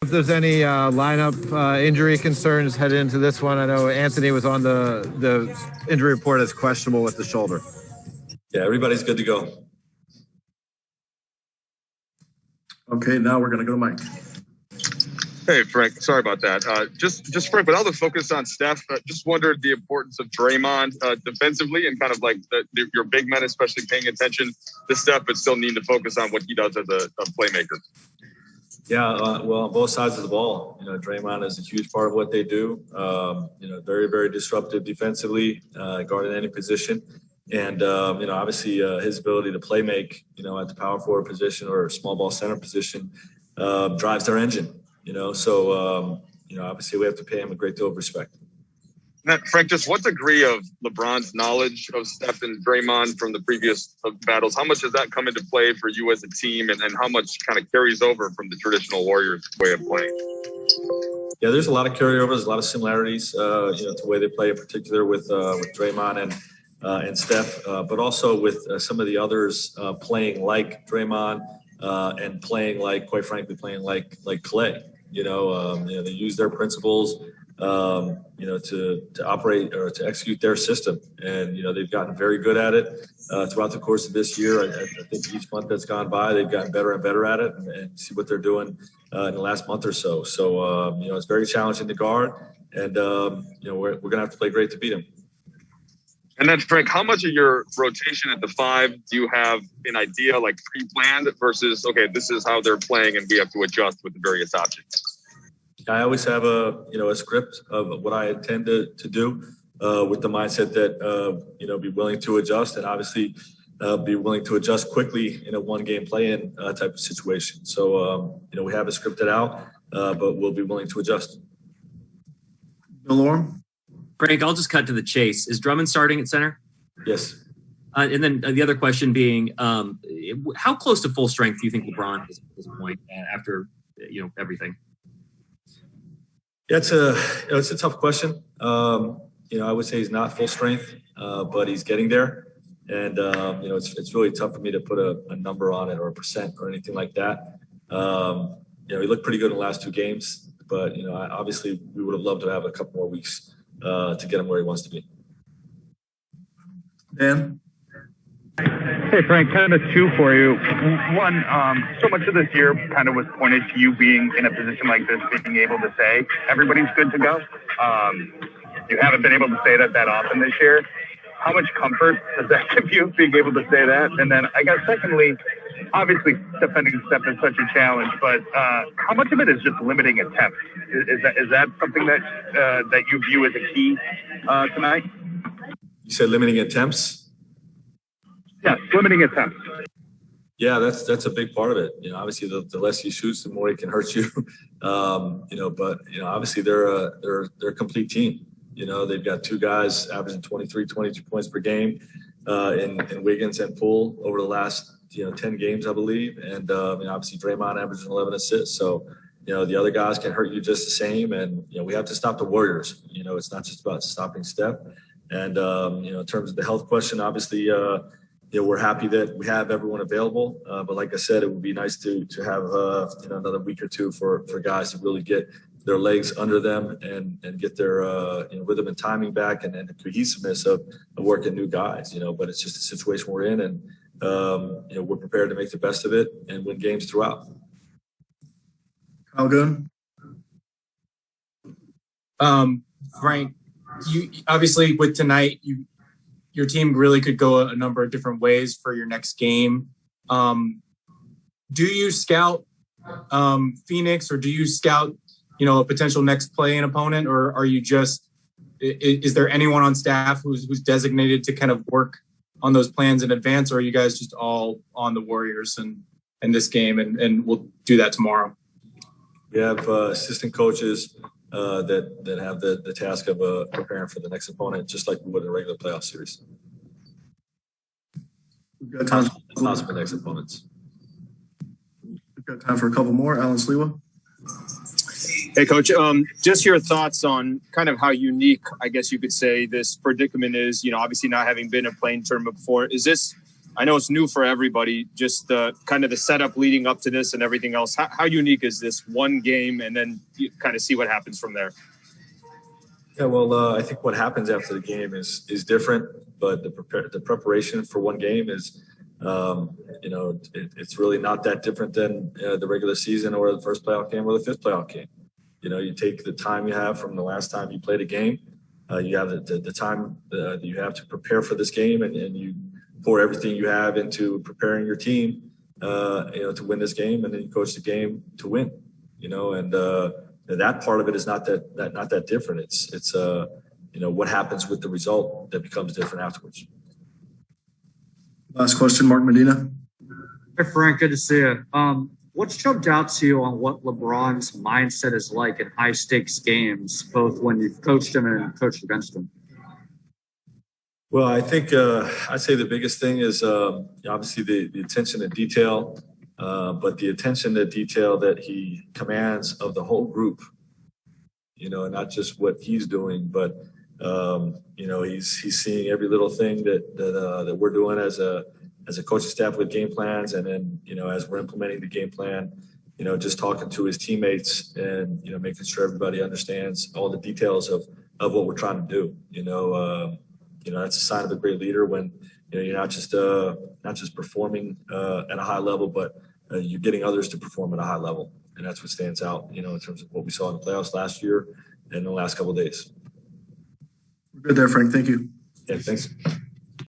if there's any lineup injury concerns headed into this one. I know Anthony was on the injury report as questionable with the shoulder. Yeah, everybody's good to go. Okay, now we're going to go to Mike. Hey, Frank. Sorry about that. Just Frank, with all the focus on Steph, just wondered the importance of Draymond defensively and kind of like your big men, especially paying attention to Steph, but still need to focus on what he does as a playmaker. Yeah, well, on both sides of the ball, Draymond is a huge part of what they do. Very, very disruptive defensively, guarding any position. And, obviously his ability to play make, at the power forward position or small ball center position drives their engine. Obviously we have to pay him a great deal of respect. Frank, just what degree of LeBron's knowledge of Steph and Draymond from the previous battles, how much does that come into play for you as a team, and how much kind of carries over from the traditional Warriors way of playing? Yeah, there's a lot of carryovers, a lot of similarities, to the way they play, in particular with Draymond and Steph, but also with some of the others playing like Draymond and playing like, quite frankly, playing like Clay. They use their principles, to operate or to execute their system. And, they've gotten very good at it throughout the course of this year. I think each month that's gone by, they've gotten better and better at it, and see what they're doing in the last month or so. So, it's very challenging to guard, and, we're going to have to play great to beat them. And then, Frank, how much of your rotation at the 5 do you have an idea, like pre-planned, versus, okay, this is how they're playing and we have to adjust with the various options? I always have a script of what I intend to do with the mindset that, be willing to adjust, and obviously be willing to adjust quickly in a one-game play-in type of situation. So, we have it scripted out, but we'll be willing to adjust. Bill Lorem? Frank, I'll just cut to the chase. Is Drummond starting at center? Yes. And then the other question being, how close to full strength do you think LeBron is at this point after everything? Yeah, it's a tough question. I would say he's not full strength, but he's getting there. And it's really tough for me to put a number on it or a percent or anything like that. He looked pretty good in the last 2 games, but obviously we would have loved to have a couple more weeks to get him where he wants to be. Dan? Hey, Frank, kind of 2 for you. One, so much of this year kind of was pointed to you being in a position like this, being able to say everybody's good to go. You haven't been able to say that often this year. How much comfort does that give you, being able to say that? And then I guess secondly, obviously defending Steph is such a challenge, but how much of it is just limiting attempts? Is that something that you view as a key tonight? You said limiting attempts? Yes, limiting attempts. Yeah, that's a big part of it. Obviously the less you shoot, the more it can hurt you. But obviously they're a complete team. They've got 2 guys averaging 23, 22 points per game in Wiggins and Poole over the last 10 games, I believe. And obviously Draymond averaging 11 assists. So the other guys can hurt you just the same. And we have to stop the Warriors. It's not just about stopping Steph. And in terms of the health question, obviously. We're happy that we have everyone available, but like I said, it would be nice to have another week or 2 for guys to really get their legs under them and get their rhythm and timing back, and the cohesiveness of working new guys. But it's just a situation we're in, and we're prepared to make the best of it and win games throughout. Kyle Goon? Frank, you obviously with tonight, your team really could go a number of different ways for your next game. Do you scout Phoenix, or do you scout, a potential next play-in opponent, or are you just, is there anyone on staff who's designated to kind of work on those plans in advance, or are you guys just all on the Warriors and this game, and we'll do that tomorrow? We have assistant coaches that have the task of preparing for the next opponent, just like we would in a regular playoff series. We've got time for next opponents. We've got time for a couple more. Alan Sliwa. Hey, Coach. Just your thoughts on kind of how unique, I guess you could say, this predicament is. Obviously not having been a playing tournament before. Is this I know it's new for everybody, just the kind of the setup leading up to this and everything else. How unique is this one game, and then you kind of see what happens from there? Yeah, well, I think what happens after the game is different, but the preparation for one game is, it's really not that different than the regular season or the first playoff game or the fifth playoff game. You take the time you have from the last time you played a game, you have the time that you have to prepare for this game, and you pour everything you have into preparing your team, to win this game, and then you coach the game to win. And that part of it is not that different. It's what happens with the result that becomes different afterwards. Last question, Mark Medina. Hey, Frank, good to see you. What's jumped out to you on what LeBron's mindset is like in high-stakes games, both when you've coached him and coached against him? Well, I think I'd say the biggest thing is obviously the attention to detail, but the attention to detail that he commands of the whole group, and not just what he's doing, but he's seeing every little thing that we're doing as a coaching staff with game plans, and then as we're implementing the game plan, just talking to his teammates and making sure everybody understands all the details of what we're trying to do. That's a sign of a great leader when you're not just performing at a high level, but you're getting others to perform at a high level, and that's what stands out. In terms of what we saw in the playoffs last year and the last couple of days. We're good there, Frank. Thank you. Yeah, thanks.